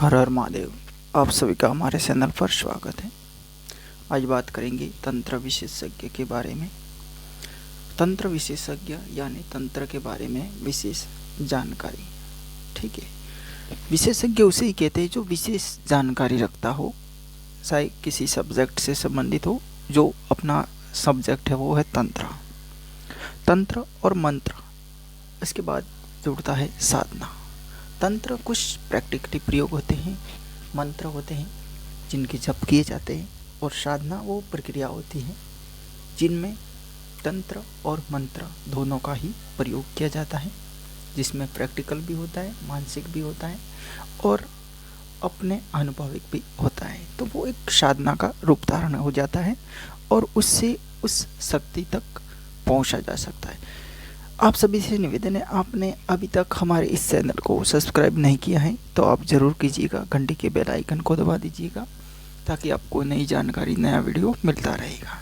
हर हर महादेव। आप सभी का हमारे चैनल पर स्वागत है। आज बात करेंगे तंत्र विशेषज्ञ के बारे में। तंत्र विशेषज्ञ यानी तंत्र के बारे में विशेष जानकारी। ठीक है, विशेषज्ञ उसे ही कहते हैं जो विशेष जानकारी रखता हो, चाहे किसी सब्जेक्ट से संबंधित हो। जो अपना सब्जेक्ट है वो है तंत्र। तंत्र और मंत्र, इसके बाद जुड़ता है साधना। तंत्र कुछ प्रैक्टिकली प्रयोग होते हैं, मंत्र होते हैं जिनके जप किए जाते हैं, और साधना वो प्रक्रिया होती है जिनमें तंत्र और मंत्र दोनों का ही प्रयोग किया जाता है, जिसमें प्रैक्टिकल भी होता है, मानसिक भी होता है और अपने अनुभविक भी होता है। तो वो एक साधना का रूप धारण हो जाता है और उससे उस शक्ति तक पहुंचा जा सकता है। आप सभी से निवेदन है, आपने अभी तक हमारे इस चैनल को सब्सक्राइब नहीं किया है तो आप ज़रूर कीजिएगा। घंटी के बेल आइकन को दबा दीजिएगा ताकि आपको नई जानकारी, नया वीडियो मिलता रहेगा।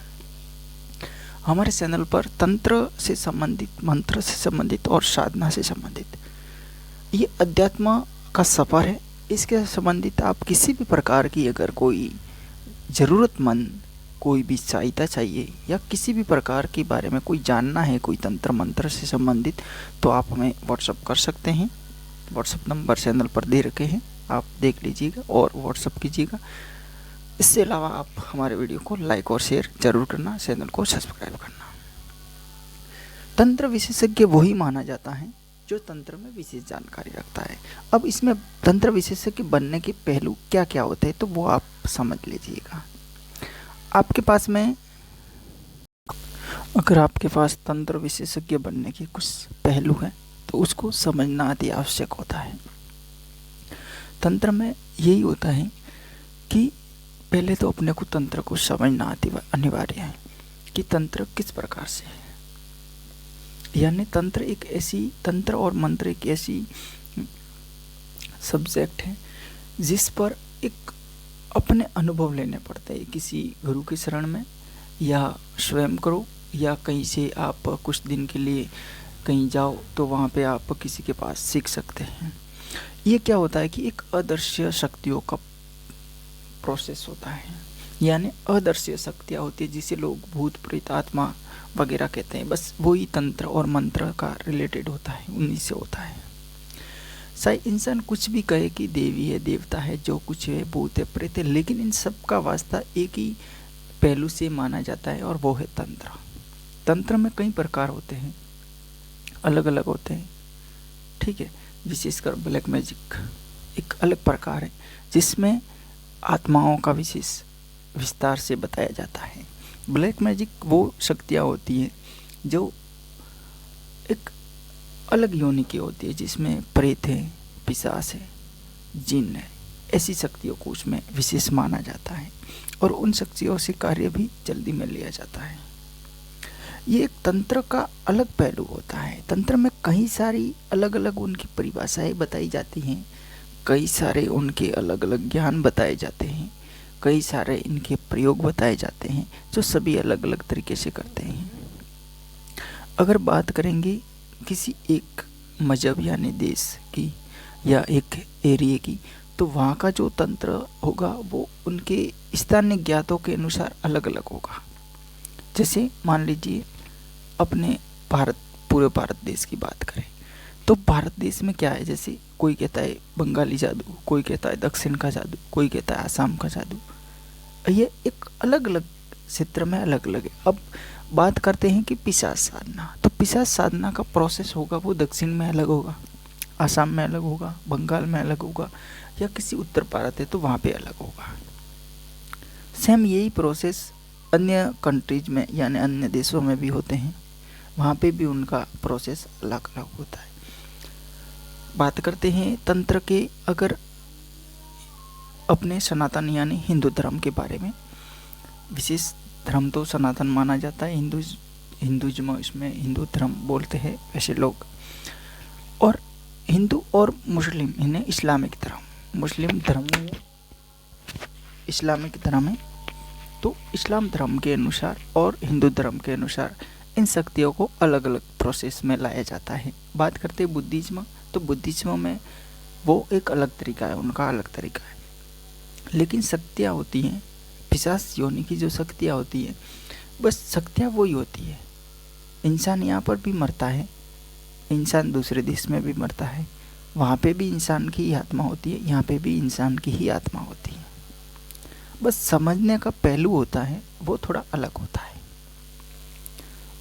हमारे चैनल पर तंत्र से संबंधित, मंत्र से संबंधित और साधना से संबंधित ये अध्यात्म का सफ़र है। इसके संबंधित आप किसी भी प्रकार की अगर कोई ज़रूरतमंद कोई भी सहायता चाहिए या किसी भी प्रकार के बारे में कोई जानना है, कोई तंत्र मंत्र से संबंधित, तो आप हमें व्हाट्सअप कर सकते हैं। व्हाट्सअप नंबर चैनल पर दे रखे हैं, आप देख लीजिएगा और व्हाट्सअप कीजिएगा। इससे अलावा आप हमारे वीडियो को लाइक और शेयर जरूर करना, चैनल को सब्सक्राइब करना। तंत्र विशेषज्ञ वही माना जाता है जो तंत्र में विशेष जानकारी रखता है। अब इसमें तंत्र विशेषज्ञ बनने के पहलू क्या क्या होते हैं तो वो आप समझ लीजिएगा। आपके पास में अगर आपके पास तंत्र विशेषज्ञ बनने के कुछ पहलू हैं तो उसको समझना अति आवश्यक होता है। तंत्र में यही होता है कि पहले तो अपने को तंत्र को समझना अति अनिवार्य है कि तंत्र किस प्रकार से है। यानी तंत्र और मंत्र एक ऐसी सब्जेक्ट है जिस पर एक अपने अनुभव लेने पड़ते हैं। किसी गुरु के शरण में या स्वयं करो या कहीं से आप कुछ दिन के लिए कहीं जाओ तो वहाँ पे आप किसी के पास सीख सकते हैं। ये क्या होता है कि एक अदृश्य शक्तियों का प्रोसेस होता है, यानी अदृश्य शक्तियाँ होती है जिसे लोग भूत प्रेत आत्मा वगैरह कहते हैं। बस वही तंत्र और मंत्र का रिलेटेड होता है, उन्हीं से होता है। चाहे इंसान कुछ भी कहे कि देवी है, देवता है, जो कुछ है, भूत है, प्रेत है, लेकिन इन सब का वास्ता एक ही पहलू से माना जाता है और वो है तंत्र। तंत्र में कई प्रकार होते हैं, अलग अलग होते हैं। ठीक है, विशेषकर ब्लैक मैजिक एक अलग प्रकार है जिसमें आत्माओं का विशेष विस्तार से बताया जाता है। ब्लैक मैजिक वो शक्तियाँ होती हैं जो एक अलग योनि की होती है, जिसमें प्रेत है, पिशाच है, जिन है, ऐसी शक्तियों को उसमें विशेष माना जाता है और उन शक्तियों से कार्य भी जल्दी में लिया जाता है। ये एक तंत्र का अलग पहलू होता है। तंत्र में कई सारी अलग अलग उनकी परिभाषाएं बताई जाती हैं, कई सारे उनके अलग अलग ज्ञान बताए जाते हैं, कई सारे इनके प्रयोग बताए जाते हैं जो सभी अलग अलग तरीके से करते हैं। अगर बात करेंगे किसी एक मजहब यानी देश की या एक एरिया की, तो वहाँ का जो तंत्र होगा वो उनके स्थानीय ज्ञातों के अनुसार अलग अलग होगा। जैसे मान लीजिए अपने पूरे भारत देश की बात करें तो भारत देश में क्या है, जैसे कोई कहता है बंगाली जादू, कोई कहता है दक्षिण का जादू, कोई कहता है आसाम का जादू। ये एक अलग अलग क्षेत्र में अलग अलग है। अब बात करते हैं कि पिशाच साधना, तो पिशाच साधना का प्रोसेस होगा वो दक्षिण में अलग होगा, आसाम में अलग होगा, बंगाल में अलग होगा, या किसी उत्तर भारत है तो वहाँ पे अलग होगा। सेम यही प्रोसेस अन्य कंट्रीज में यानी अन्य देशों में भी होते हैं, वहाँ पे भी उनका प्रोसेस अलग अलग होता है। बात करते हैं तंत्र के अगर अपने सनातन यानी हिंदू धर्म के बारे में। विशेष धर्म तो सनातन माना जाता है, हिंदुज्म, इसमें हिंदू धर्म बोलते हैं वैसे लोग। और हिंदू और मुस्लिम इन्हें इस्लामिक धर्म, मुस्लिम धर्म इस्लामिक धर्म है, तो इस्लाम धर्म के अनुसार और हिंदू धर्म के अनुसार इन शक्तियों को अलग अलग प्रोसेस में लाया जाता है। बात करते हैं बुद्धिज्म, तो बुद्धिज्म में वो एक अलग तरीका है, उनका अलग तरीका है। लेकिन शक्तियाँ होती हैं, पिशाच योनि की जो शक्तियाँ होती हैं, बस शक्तियाँ वही होती है। इंसान यहाँ पर भी मरता है, इंसान दूसरे देश में भी मरता है, वहाँ पे भी इंसान की ही आत्मा होती है, यहाँ पे भी इंसान की ही आत्मा होती है। बस समझने का पहलू होता है वो थोड़ा अलग होता है।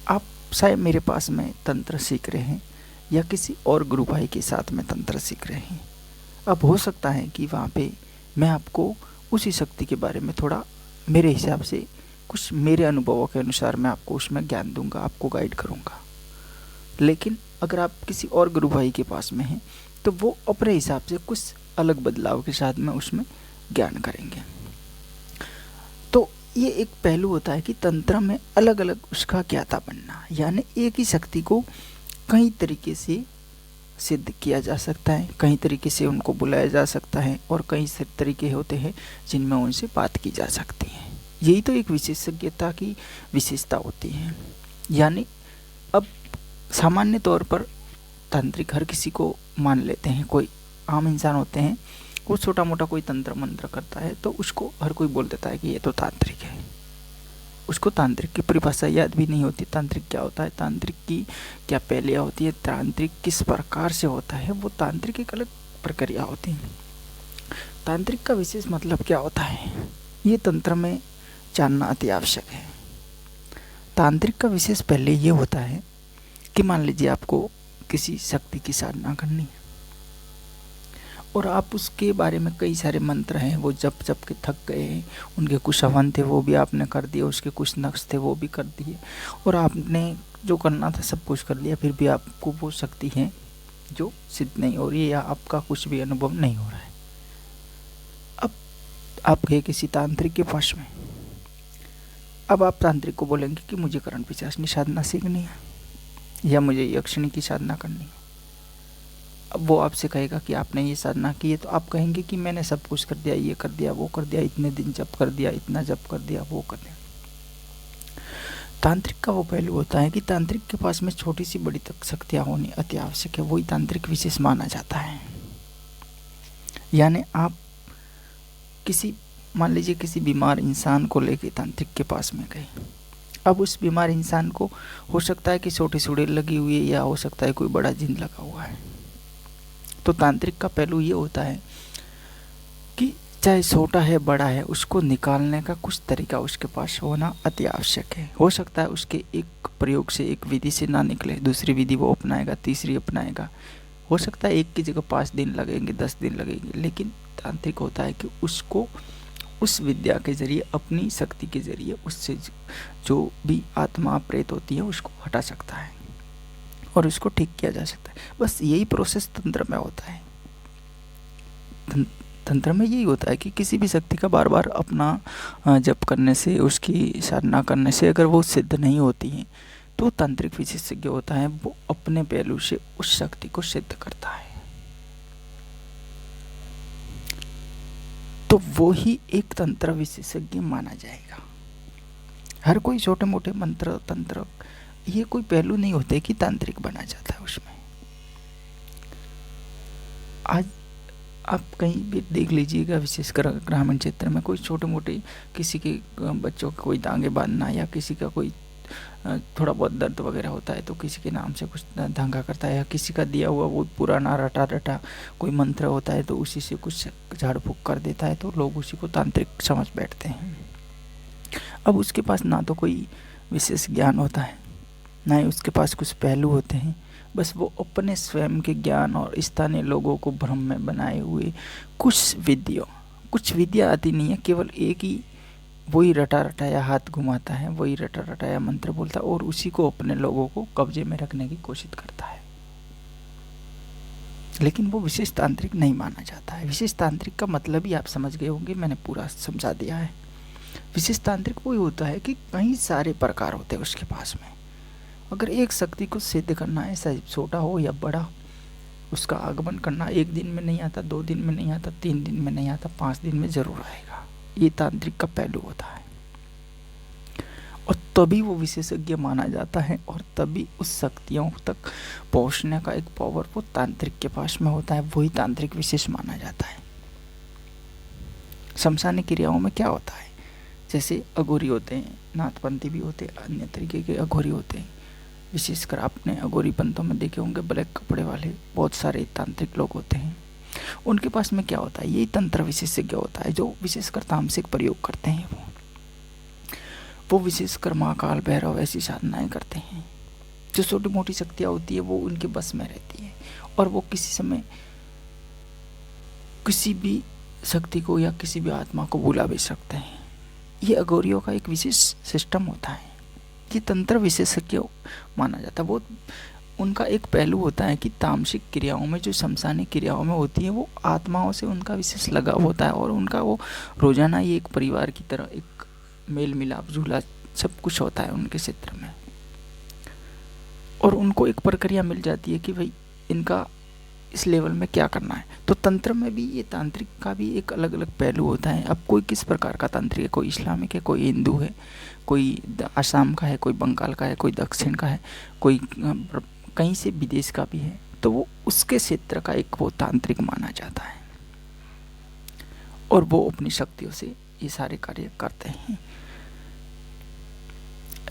आप शायद मेरे पास में तंत्र सीख रहे हैं या किसी और गुरु भाई के साथ में तंत्र सीख रहे हैं। अब हो सकता है कि वहाँ पे मैं आपको उसी शक्ति के बारे में थोड़ा मेरे हिसाब से कुछ मेरे अनुभवों के अनुसार मैं आपको उसमें ज्ञान दूंगा, आपको गाइड करूंगा। लेकिन अगर आप किसी और गुरु भाई के पास में हैं तो वो अपने हिसाब से कुछ अलग बदलाव के साथ में उसमें ज्ञान करेंगे। तो ये एक पहलू होता है कि तंत्र में अलग अलग उसका ज्ञाता बनना, यानी एक ही शक्ति को कई तरीके से सिद्ध किया जा सकता है, कई तरीके से उनको बुलाया जा सकता है और कई से तरीके होते हैं जिनमें उनसे बात की जा सकती है। यही तो एक विशेषज्ञता की विशेषता होती है। यानी अब सामान्य तौर पर तांत्रिक हर किसी को मान लेते हैं। कोई आम इंसान होते हैं, वो छोटा मोटा कोई तंत्र मंत्र करता है तो उसको हर कोई बोल देता है कि ये तो तांत्रिक है। उसको तांत्रिक की परिभाषा याद भी नहीं होती, तांत्रिक क्या होता है, तांत्रिक की क्या पहलियाँ होती है, तांत्रिक किस प्रकार से होता है, वो तांत्रिक एक अलग प्रक्रिया होती है। तांत्रिक का विशेष मतलब क्या होता है, ये तंत्र में जानना अति आवश्यक है। तांत्रिक का विशेष पहले ये होता है कि मान लीजिए आपको किसी शक्ति की साधना करनी है और आप उसके बारे में कई सारे मंत्र हैं, वो जप जप के थक गए हैं, उनके कुछ हवन थे वो भी आपने कर दिए, उसके कुछ नक्श थे वो भी कर दिए और आपने जो करना था सब कुछ कर लिया, फिर भी आपको वो शक्ति है जो सिद्ध नहीं हो रही है या आपका कुछ भी अनुभव नहीं हो रहा है। अब आप गए किसी तांत्रिक के पास में, अब आप तांत्रिक को बोलेंगे कि मुझे करण पिशाचनी साधना सीखनी है या मुझे यक्षिणी की साधना करनी है। अब वो आपसे कहेगा कि आपने ये साधना की है, तो आप कहेंगे कि मैंने सब कुछ कर दिया, ये कर दिया, वो कर दिया, इतने दिन जप कर दिया, इतना जप कर दिया, वो कर दिया। तांत्रिक का वो पहलू होता है कि तांत्रिक के पास में छोटी सी बड़ी तक शक्तियाँ होनी अति आवश्यक है, वही तांत्रिक विशेष माना जाता है। यानी आप किसी मान लीजिए किसी बीमार इंसान को लेके तांत्रिक के पास में गए, अब उस बीमार इंसान को हो सकता है कि छोटी सुड़ेल लगी हुई है या हो सकता है कोई बड़ा जिन लगा हुआ है। तो तांत्रिक का पहलू ये होता है कि चाहे छोटा है बड़ा है, उसको निकालने का कुछ तरीका उसके पास होना अति आवश्यक है। हो सकता है उसके एक प्रयोग से एक विधि से ना निकले, दूसरी विधि वो अपनाएगा, तीसरी अपनाएगा, हो सकता है एक की जगह 5 दिन लगेंगे, 10 दिन लगेंगे, लेकिन तांत्रिक होता है कि उसको उस विद्या के जरिए, अपनी शक्ति के जरिए उससे जो भी आत्मा प्रेत होती है उसको हटा सकता है और उसको ठीक किया जा सकता है। बस यही प्रोसेस तंत्र में होता है। तंत्र में यही होता है कि किसी भी शक्ति का बार बार अपना जप करने से, उसकी साधना करने से अगर वो सिद्ध नहीं होती है तो तांत्रिक विशेषज्ञ होता है वो अपने पहलू से उस शक्ति को सिद्ध करता है। तो वो ही एक तंत्र विशेषज्ञ माना जाएगा। हर कोई छोटे मोटे मंत्र तंत्र ये कोई पहलू नहीं होते कि तांत्रिक बना जाता है उसमें। आज आप कहीं भी देख लीजिएगा, विशेषकर ग्रामीण क्षेत्र में कोई छोटे मोटे किसी के बच्चों के कोई दांगे बांधना या किसी का कोई थोड़ा बहुत दर्द वगैरह होता है तो किसी के नाम से कुछ धांगा करता है, या किसी का दिया हुआ वो पुराना रटा रटा कोई मंत्र होता है तो उसी से कुछ झाड़ फूक कर देता है, तो लोग उसी को तांत्रिक समझ बैठते हैं। अब उसके पास ना तो कोई विशेष ज्ञान होता है, ना ही उसके पास कुछ पहलू होते हैं, बस वो अपने स्वयं के ज्ञान और स्थानीय लोगों को भ्रम में बनाए हुए कुछ विद्या आती नहीं है, केवल एक ही वही रटा रटाया हाथ घुमाता है, वही रटा रटाया मंत्र बोलता है और उसी को अपने लोगों को कब्जे में रखने की कोशिश करता है। लेकिन वो विशेष तांत्रिक नहीं माना जाता है। विशेष तांत्रिक का मतलब ही आप समझ गए होंगे, मैंने पूरा समझा दिया है। विशेष तांत्रिक वही होता है कि कई सारे प्रकार होते हैं उसके पास में। अगर एक शक्ति को सिद्ध करना है, चाहे छोटा हो या बड़ा, उसका आगमन करना 1 दिन में नहीं आता, 2 दिन में नहीं आता, 3 दिन में नहीं आता, 5 दिन में जरूर आएगा। ये तांत्रिक का पहलू होता है। और तभी वो विशेषज्ञ माना जाता है और तभी उस शक्तियों तक पहुंचने का एक पावर वो तांत्रिक के पास में होता है, वही तांत्रिक विशेष माना जाता है। शमशानी क्रियाओं में क्या होता है, जैसे अघोरी होते हैं, नाथपंथी भी होते हैं, अन्य तरीके के अघोरी होते हैं। विशेषकर आपने अघोरी पंथों में देखे होंगे ब्लैक कपड़े वाले बहुत सारे तांत्रिक लोग होते हैं। उनके पास में क्या होता है, यही तंत्र विशेषज्ञ होता है जो विशेषकर तामसिक प्रयोग करते हैं। वो विशेषकर महाकाल भैरव ऐसी साधनाएं करते हैं। जो छोटी मोटी शक्तियाँ होती है वो उनके बस में रहती है और वो किसी समय किसी भी शक्ति को या किसी भी आत्मा को बुला भी सकते हैं। ये अघोरियों का एक विशेष सिस्टम होता है। ये तंत्र विशेषज्ञ माना जाता है। वो उनका एक पहलू होता है कि तामसिक क्रियाओं में, जो शमशानी क्रियाओं में होती है, वो आत्माओं से उनका विशेष लगाव होता है और उनका वो रोजाना ही एक परिवार की तरह एक मेल मिलाप झूला सब कुछ होता है उनके क्षेत्र में। और उनको एक प्रक्रिया मिल जाती है कि भाई इनका इस लेवल में क्या करना है। तो तंत्र में भी ये तांत्रिक का भी एक अलग अलग पहलू होता है। अब कोई किस प्रकार का तांत्रिक है, कोई इस्लामिक है, कोई हिंदू है, कोई आसाम का है, कोई बंगाल का है, कोई दक्षिण का है, कोई कहीं से विदेश का भी है, तो वो उसके क्षेत्र का एक वो तांत्रिक माना जाता है और वो अपनी शक्तियों से ये सारे कार्य करते हैं।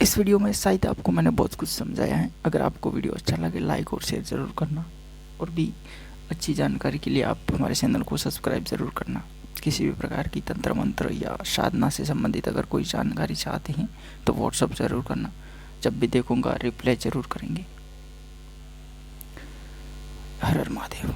इस वीडियो में शायद आपको मैंने बहुत कुछ समझाया है। अगर आपको वीडियो अच्छा लगे लाइक और शेयर ज़रूर करना और भी अच्छी जानकारी के लिए आप हमारे चैनल को सब्सक्राइब ज़रूर करना। किसी भी प्रकार की तंत्र मंत्र या साधना से संबंधित अगर कोई जानकारी चाहते हैं तो व्हाट्सअप ज़रूर करना। जब भी देखूंगा रिप्लाई ज़रूर करेंगे। हर हर महादेव।